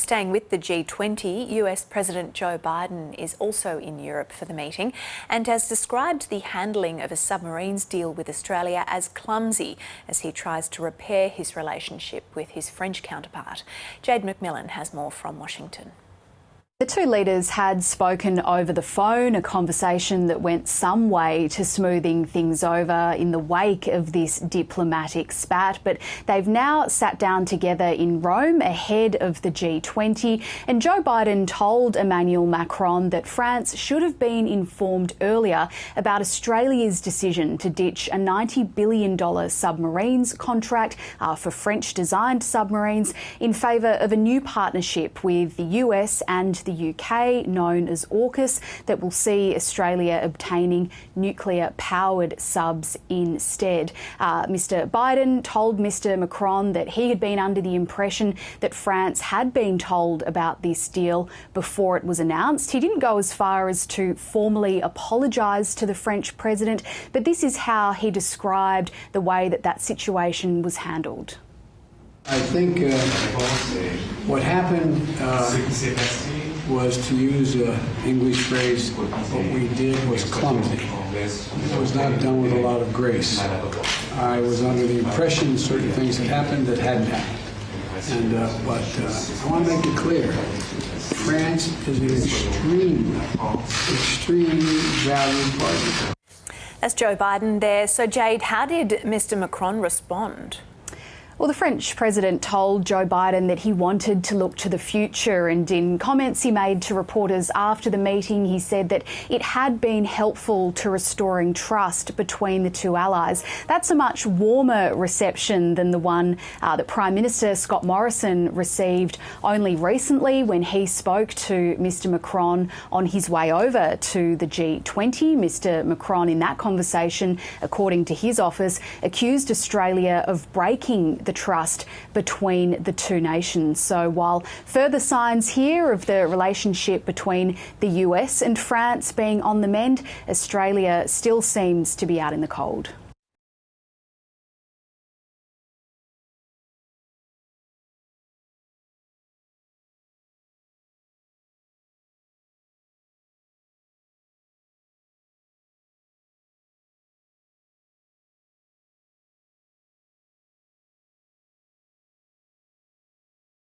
Staying with the G20, US President Joe Biden is also in Europe for the meeting and has described the handling of a submarines deal with Australia as clumsy as he tries to repair his relationship with his French counterpart. Jade McMillan has more from Washington. The two leaders had spoken over the phone, a conversation that went some way to smoothing things over in the wake of this diplomatic spat. But they've now sat down together in Rome ahead of the G20. And Joe Biden told Emmanuel Macron that France should have been informed earlier about Australia's decision to ditch a $90 billion submarines contract for French-designed submarines in favour of a new partnership with the US and the UK, known as AUKUS, that will see Australia obtaining nuclear-powered subs instead. Mr Biden told Mr Macron that he had been under the impression that France had been told about this deal before it was announced. He didn't go as far as to formally apologise to the French president, but this is how he described the way that situation was handled. I think what happened was, to use an English phrase, what we did was clumsy. It was not done with a lot of grace. I was under the impression certain things had happened that hadn't happened. But I want to make it clear, France is an extremely valued partner. That's Joe Biden there. So, Jade, how did Mr Macron respond? Well, the French president told Joe Biden that he wanted to look to the future, and in comments he made to reporters after the meeting, he said that it had been helpful to restoring trust between the two allies. That's a much warmer reception than the one that Prime Minister Scott Morrison received only recently when he spoke to Mr Macron on his way over to the G20. Mr Macron, in that conversation, according to his office, accused Australia of breaking the trust between the two nations. So while further signs here of the relationship between the US and France being on the mend, Australia still seems to be out in the cold.